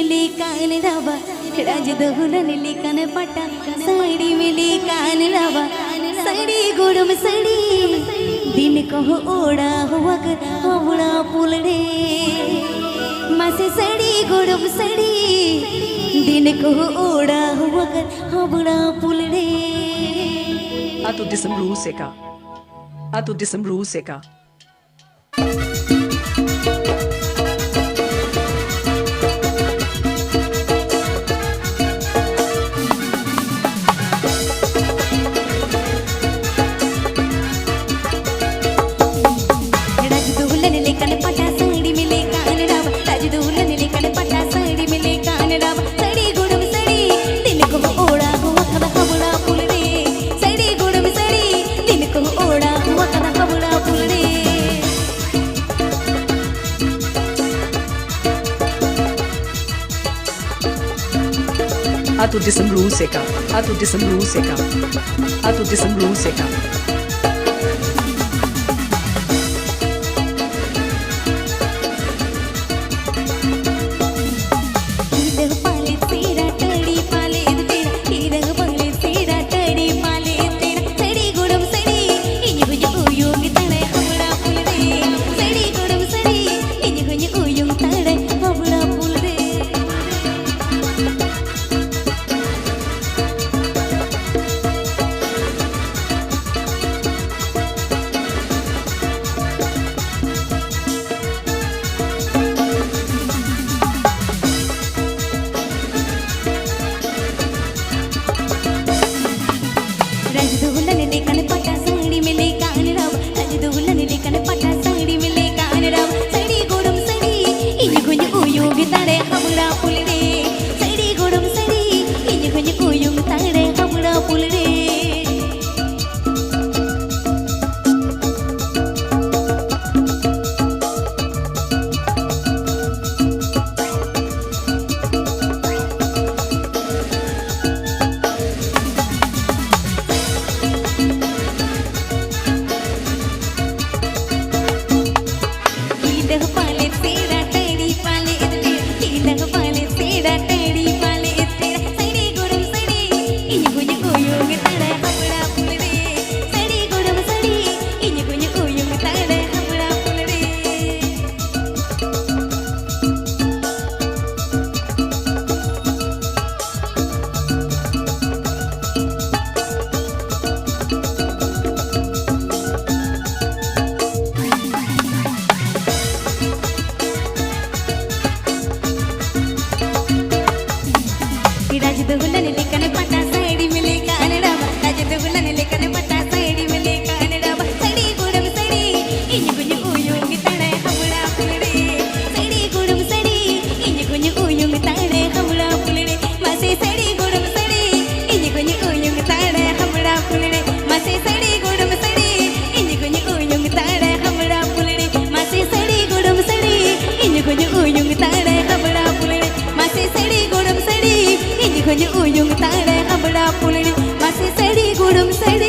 मिले कान रावा राज दोहुलन लिखन पटा साड़ी मिले कान रावा साड़ी गुड़म साड़ी दिन कहो ओड़ा हुआ कर हवड़ा पुलड़े मासे साड़ी गुड़म साड़ी दिन कहो ओड़ा हुआ कर Howrah पुलड़े Atau disemburu seka. Atau disemburu seka. Atau disemburu seka. Atau disemburu seka. Atau disemburu seka. Uyung tare habra pulni masih sedi gudum sedi